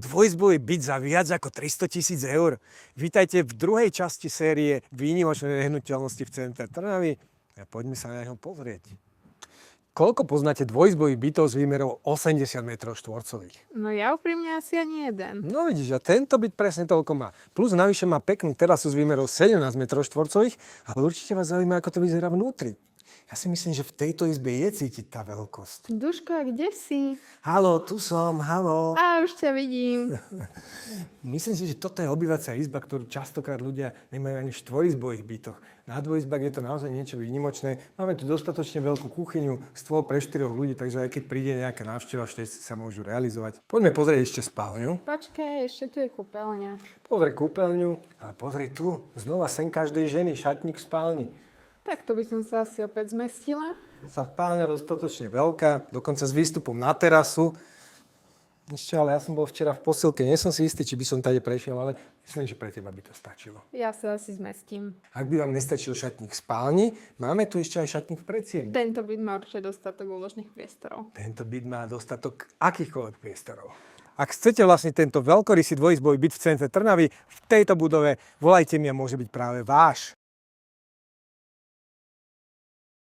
dvojizbový byt za viac ako 300 000 eur. Vítajte v druhej časti série výnimočné nehnuteľnosti v centre Trnavy. A poďme sa na neho pozrieť. Koľko poznáte dvojizbových bytov s výmerou 80 m²? No ja úprimne asi ani jeden. No vidíš, a tento byt presne toľko má. Plus navyše má peknú terasu s výmerou 17 m², ale určite vás zaujíma, ako to vyzerá vnútri. Ja si myslím, že v tejto izbe je cítiť tá veľkosť. Duško, a kde si? Haló, tu som, haló. Už ťa vidím. Myslím si, že toto je obývacia izba, ktorú častokrát ľudia nemajú ani v štvorizbových bytoch. Na dvojizbách je to naozaj niečo výnimočné. Máme tu dostatočne veľkú kuchyňu, stôl pre 4 ľudí, takže aj keď príde nejaká návšteva, všetci sa môžu realizovať. Poďme pozrieť ešte spálňu. Počkaj, ešte tu je kúpeľňa. Pozri kúpeľňu, ale pozri tu, znova sen každej ženy, šatník v spálni. Tak to by som sa asi opäť zmestila. Spálňa dostatočne veľká, dokonca s výstupom na terasu. Ešte, ale ja som bol včera v posilke, nie som si istý, či by som tady prešiel, ale myslím, že pre teba by to stačilo. Ja sa asi zmestím. Ak by vám nestačil šatník v spálni, máme tu ešte aj šatník v predsieni. Tento byt má určite dostatok úložných priestorov. Tento byt má dostatok akýchkoľvek priestorov. Ak chcete vlastne tento veľkorysý dvojizbový byt v centre Trnavy, v tejto budove, volajte mi a môže byť práve váš.